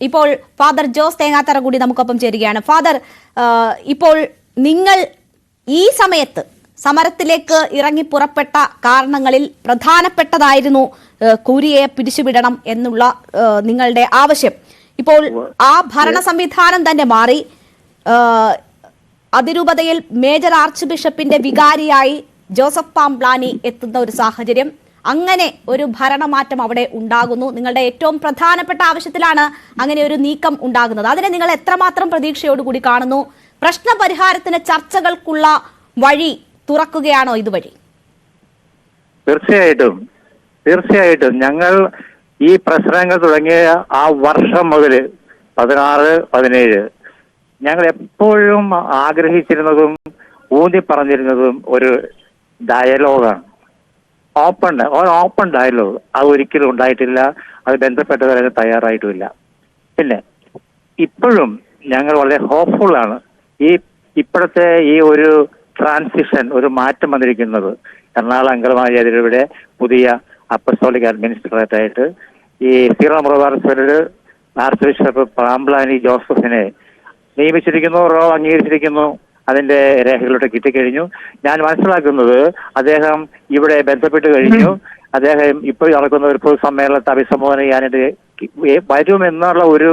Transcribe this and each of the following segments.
ഇപ്പോൾ ഫാദർ ജോസ് തേങ്ങാത്തറ കൂടി നമുക്കൊപ്പം ചേരുകയാണ്. ഫാദർ, ഇപ്പോൾ നിങ്ങൾ ഈ സമയത്ത് സമരത്തിലേക്ക് ഇറങ്ങി പുറപ്പെട്ട കാരണങ്ങളിൽ പ്രധാനപ്പെട്ടതായിരുന്നു കൂരിയെ പിരിച്ചുവിടണം എന്നുള്ള നിങ്ങളുടെ ആവശ്യം. ഇപ്പോൾ ആ ഭരണ സംവിധാനം തന്നെ മാറി. അതിരൂപതയിൽ മേജർ ആർച്ച് ബിഷപ്പിന്റെ വികാരിയായി ജോസഫ് പാംപ്ലാനി എത്തുന്ന ഒരു സാഹചര്യം, അങ്ങനെ ഒരു ഭരണമാറ്റം അവിടെ ഉണ്ടാകുന്നു. നിങ്ങളുടെ ഏറ്റവും പ്രധാനപ്പെട്ട ആവശ്യത്തിലാണ് അങ്ങനെ ഒരു നീക്കം ഉണ്ടാകുന്നത്. അതിനെ നിങ്ങൾ എത്രമാത്രം പ്രതീക്ഷയോടുകൂടി കാണുന്നു? പ്രശ്ന പരിഹാരത്തിന് ചർച്ചകൾക്കുള്ള വഴി തുറക്കുകയാണോ ഇതുവഴി? തീർച്ചയായിട്ടും ഞങ്ങൾ ഈ പ്രശ്നങ്ങൾ തുടങ്ങിയ ആ വർഷം മുതൽ 16-17 ഞങ്ങൾ എപ്പോഴും ആഗ്രഹിച്ചിരുന്നതും ഊന്നി പറഞ്ഞിരുന്നതും ഒരു ഡയലോഗാണ്. Open dialogue. അത് ഒരിക്കലും ഉണ്ടായിട്ടില്ല. അത് ബന്ധപ്പെട്ടവരെ തയ്യാറായിട്ടുമില്ല. പിന്നെ ഇപ്പോഴും ഞങ്ങൾ വളരെ ഹോപ്പ്ഫുൾ ആണ്. ഇപ്പോഴത്തെ ഈ ഒരു ട്രാൻസിഷൻ, ഒരു മാറ്റം വന്നിരിക്കുന്നത് എറണാകുളം അങ്കമാലി അതിരൂടെ പുതിയ അപ്പസ്തോലിക് അഡ്മിനിസ്ട്രേറ്ററായിട്ട് ഈ സീറോ മലബാർ സഭയുടെ ആർച്ച് ബിഷപ്പ് പാംപ്ലാനി ജോസഫിനെ നിയമിച്ചിരിക്കുന്നു. അംഗീകരിച്ചിരിക്കുന്നു. അതിന്റെ രേഖകളോട്ട് കിട്ടിക്കഴിഞ്ഞു. ഞാൻ മനസ്സിലാക്കുന്നത് അദ്ദേഹം ഇവിടെ ബന്ധപ്പെട്ട് കഴിഞ്ഞു. അദ്ദേഹം ഇപ്പോൾ നടക്കുന്ന ഒരു പൊതുസമ്മേളനത്തെ അഭിസംബോധന ചെയ്യാനായിട്ട് വരുമെന്നുള്ള ഒരു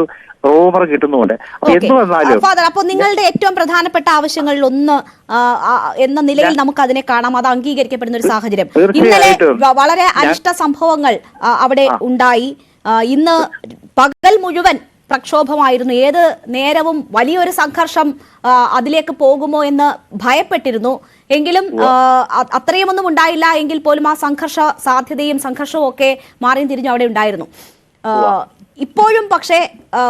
റൂമർ കിട്ടുന്നുണ്ട്. എന്ത് വന്നാലും അപ്പോൾ നിങ്ങളുടെ ഏറ്റവും പ്രധാനപ്പെട്ട ആവശ്യങ്ങളിൽ ഒന്ന് എന്ന നിലയിൽ നമുക്ക് അതിനെ കാണാം. അത് അംഗീകരിക്കപ്പെടുന്ന ഒരു സാഹചര്യം. ഇന്നലെ വളരെ അനിഷ്ട സംഭവങ്ങൾ അവിടെ ഉണ്ടായി. ഇന്ന് പകൽ മുഴുവൻ പ്രക്ഷോഭമായിരുന്നു. ഏത് നേരവും വലിയൊരു സംഘർഷം അതിലേക്ക് പോകുമോ എന്ന് ഭയപ്പെട്ടിരുന്നു. എങ്കിലും അത്രയുമൊന്നും ഉണ്ടായില്ല. എങ്കിൽ പോലും ആ സംഘർഷ സാധ്യതയും സംഘർഷവും ഒക്കെ മാറിയും തിരിഞ്ഞും അവിടെ ഉണ്ടായിരുന്നു. ഇപ്പോഴും പക്ഷേ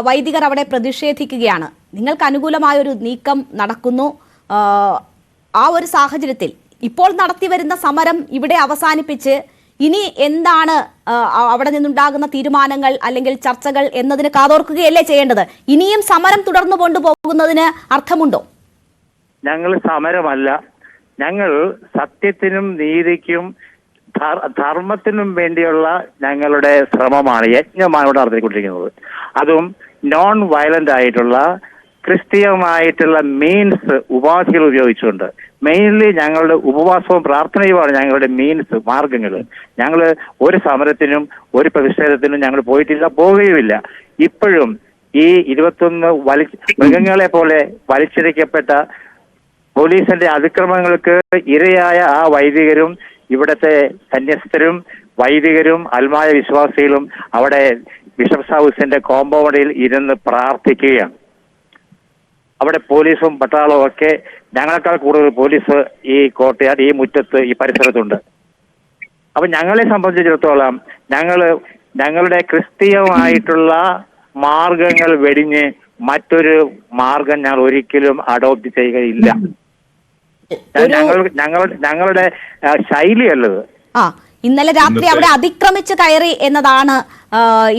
വൈദികർ അവിടെ പ്രതിഷേധിക്കുകയാണ്. നിങ്ങൾക്ക് അനുകൂലമായ ഒരു നീക്കം നടക്കുന്നു. ആ ഒരു സാഹചര്യത്തിൽ ഇപ്പോൾ നടത്തിവരുന്ന സമരം ഇവിടെ അവസാനിപ്പിച്ച് ഇനി എന്താണ് അവിടെ നിന്നുണ്ടാകുന്ന തീരുമാനങ്ങൾ അല്ലെങ്കിൽ ചർച്ചകൾ എന്നതിന് കാതോർക്കുകയല്ലേ ചെയ്യേണ്ടത്? ഇനിയും സമരം തുടർന്നു കൊണ്ടുപോകുന്നതിന് അർത്ഥമുണ്ടോ? ഞങ്ങൾ സമരമല്ല, ഞങ്ങൾ സത്യത്തിനും നീതിക്കും ധർമ്മത്തിനും വേണ്ടിയുള്ള ഞങ്ങളുടെ ശ്രമമാണ്, യജ്ഞമാണ് ഇവിടെ നടത്തിക്കൊണ്ടിരിക്കുന്നത്. അതും നോൺ വയലന്റ് ആയിട്ടുള്ള ക്രിസ്തീയമായിട്ടുള്ള മീൻസ്, ഉപാധികൾ ഉപയോഗിച്ചുകൊണ്ട്. മെയിൻലി ഞങ്ങളുടെ ഉപവാസവും പ്രാർത്ഥനയുമാണ് ഞങ്ങളുടെ മീൻസ്, മാർഗങ്ങൾ. ഞങ്ങൾ ഒരു സമരത്തിനും ഒരു പ്രതിഷേധത്തിനും ഞങ്ങൾ പോയിട്ടില്ല, പോവുകയുമില്ല. ഇപ്പോഴും ഈ 21 മൃഗങ്ങളെ പോലെ വലിച്ചിഴക്കപ്പെട്ട പോലീസിന്റെ അതിക്രമങ്ങൾക്ക് ഇരയായ ആ വൈദികരും ഇവിടുത്തെ സന്യസ്തരും വൈദികരും അൽമായ വിശ്വാസികളും അവിടെ ബിഷപ്സ് ഹൗസിന്റെ കോമ്പൗണ്ടിൽ ഇരുന്ന് പ്രാർത്ഥിക്കുകയാണ്. അവിടെ പോലീസും പട്ടാളവും ഒക്കെ ഞങ്ങളെക്കാൾ കൂടുതൽ പോലീസ് ഈ കോട്ടയാട്, ഈ മുറ്റത്ത്, ഈ പരിസരത്തുണ്ട്. അപ്പൊ ഞങ്ങളെ സംബന്ധിച്ചിടത്തോളം ഞങ്ങളുടെ ക്രിസ്തീയമായിട്ടുള്ള മാർഗങ്ങൾ വെടിഞ്ഞ് മറ്റൊരു മാർഗം ഞങ്ങൾ ഒരിക്കലും അഡോപ്റ്റ് ചെയ്യുകയില്ല. ഞങ്ങളുടെ ശൈലിയല്ലത്. ഇന്നലെ രാത്രി അവിടെ അതിക്രമിച്ച് കയറി എന്നതാണ്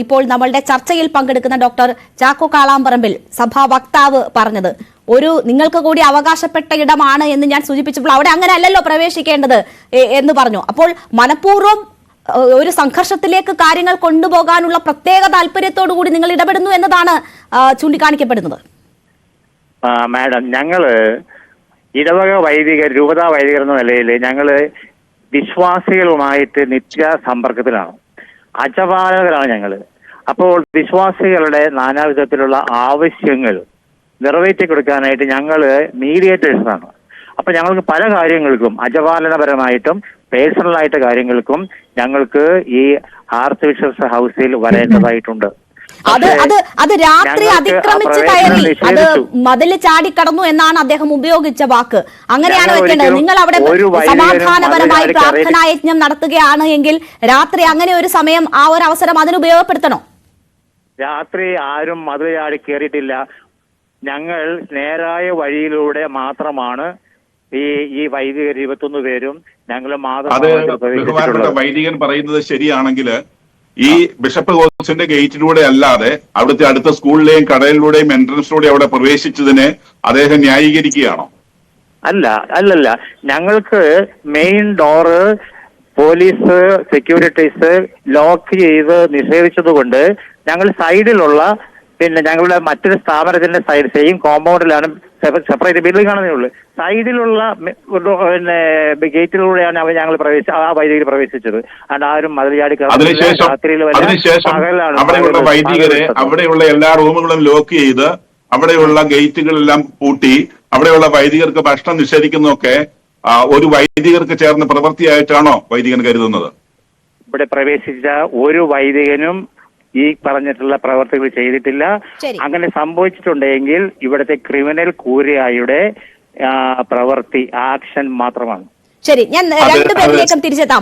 ഇപ്പോൾ നമ്മളുടെ ചർച്ചയിൽ പങ്കെടുക്കുന്ന ഡോക്ടർ ചാക്കോ കാളാമ്പറമ്പിൽ സഭാ വക്താവ് പറഞ്ഞത്. നിങ്ങൾക്ക് കൂടി അവകാശപ്പെട്ട ഇടമാണ് എന്ന് ഞാൻ സൂചിപ്പിച്ചപ്പോൾ അവിടെ അങ്ങനെ അല്ലല്ലോ പ്രവേശിക്കേണ്ടത് എന്ന് പറഞ്ഞു. അപ്പോൾ മനഃപൂർവ്വം ഒരു സംഘർഷത്തിലേക്ക് കാര്യങ്ങൾ കൊണ്ടുപോകാനുള്ള പ്രത്യേക താല്പര്യത്തോടു കൂടി നിങ്ങൾ ഇടപെടുന്നു എന്നതാണ് ചൂണ്ടിക്കാണിക്കപ്പെടുന്നത്. മാഡം, ഞങ്ങള് ഇടവക വൈദികർ, രൂപതാ വൈദികർ എന്ന നിലയിൽ ഞങ്ങള് വിശ്വാസികളുമായിട്ട് നിത്യ സമ്പർക്കത്തിലാണ്, അജപാലകരാണ് ഞങ്ങള്. അപ്പോൾ വിശ്വാസികളുടെ നാനാവിധത്തിലുള്ള ആവശ്യങ്ങൾ നിറവേറ്റി കൊടുക്കാനായിട്ട് ഞങ്ങള് മീഡിയേറ്റേഴ്സാണ്. അപ്പൊ ഞങ്ങൾക്ക് പല കാര്യങ്ങൾക്കും, അജപാലനപരമായിട്ടും പേഴ്സണലായിട്ട് കാര്യങ്ങൾക്കും ഞങ്ങൾക്ക് ഈ ആർച്ച് ബിഷപ്സ് ഹൗസിൽ വരേണ്ടതായിട്ടുണ്ട്. അത് രാത്രി അതിക്രമിച്ച് കയറി, അത് മതില് ചാടിക്കടന്നു എന്നാണ് അദ്ദേഹം ഉപയോഗിച്ച വാക്ക്. അങ്ങനെയാണ് വെക്കേണ്ടത്. നിങ്ങൾ അവിടെ സമാധാനപരമായി പ്രാർത്ഥനായജ്ഞം നടത്തുകയാണ് എങ്കിൽ രാത്രി അങ്ങനെ ഒരു സമയം, ആ ഒരു അവസരം അതിന് ഉപയോഗപ്പെടുത്തണോ? രാത്രി ആരും മതിൽ ചാടി കയറിയിട്ടില്ല. ഞങ്ങൾ നേരായ വഴിയിലൂടെ മാത്രമാണ് ഈ വൈദികർ 21 പേരും ഞങ്ങൾ മാത്രം. വൈദികൻ പറയുന്നത് ശരിയാണെങ്കിൽ ഈ ബിഷപ്പ് ഹൗസിന്റെ ഗേറ്റിലൂടെ അല്ലാതെ അവിടുത്തെ അടുത്ത സ്കൂളിലെയും കടലിലൂടെയും എൻട്രൻസിലൂടെ അവിടെ പ്രവേശിച്ചതിനെ അദ്ദേഹം ന്യായീകരിക്കുകയാണോ? അല്ലല്ല, ഞങ്ങൾക്ക് main door police securities lock ചെയ്ത് നിഷേധിച്ചതുകൊണ്ട് ഞങ്ങൾ സൈഡിലുള്ള പിന്നെ ഞങ്ങളുടെ മറ്റൊരു സ്ഥാപനത്തിന്റെ സൈഡ് സെയിം കോമ്പൗണ്ടിലാണ് സെപ്പറേറ്റ് ബിൽഡിംഗ് ആണെന്നേ ഉള്ളൂ. സൈഡിലുള്ള പിന്നെ ഗേറ്റിലൂടെയാണ് ഞങ്ങൾ ആ വൈദികർ പ്രവേശിച്ചത്. അതുകൊണ്ട് ആരും മതിൽ ചാടി അതിനുശേഷം അവിടെയുള്ള വൈദികരെ അവിടെയുള്ള എല്ലാ റൂമുകളും ലോക്ക് ചെയ്ത് അവിടെയുള്ള ഗേറ്റുകളെല്ലാം പൂട്ടി അവിടെയുള്ള വൈദികർക്ക് ഭക്ഷണം നിഷേധിക്കുന്നതൊക്കെ ഒരു വൈദികർക്ക് ചേർന്ന പ്രവൃത്തിയായിട്ടാണോ വൈദികൻ കരുതുന്നത്? ഇവിടെ പ്രവേശിച്ച ഒരു വൈദികനും ഈ പറഞ്ഞിട്ടുള്ള പ്രവർത്തികൾ ചെയ്തിട്ടില്ല. അങ്ങനെ സംഭവിച്ചിട്ടുണ്ടെങ്കിൽ ഇവിടുത്തെ ക്രിമിനൽ കൂരിയായുടെ പ്രവൃത്തി ആക്ഷൻ മാത്രമാണ്. ശരി, ഞാൻ രണ്ടുപേരിലേക്കും തിരിച്ചെത്താം.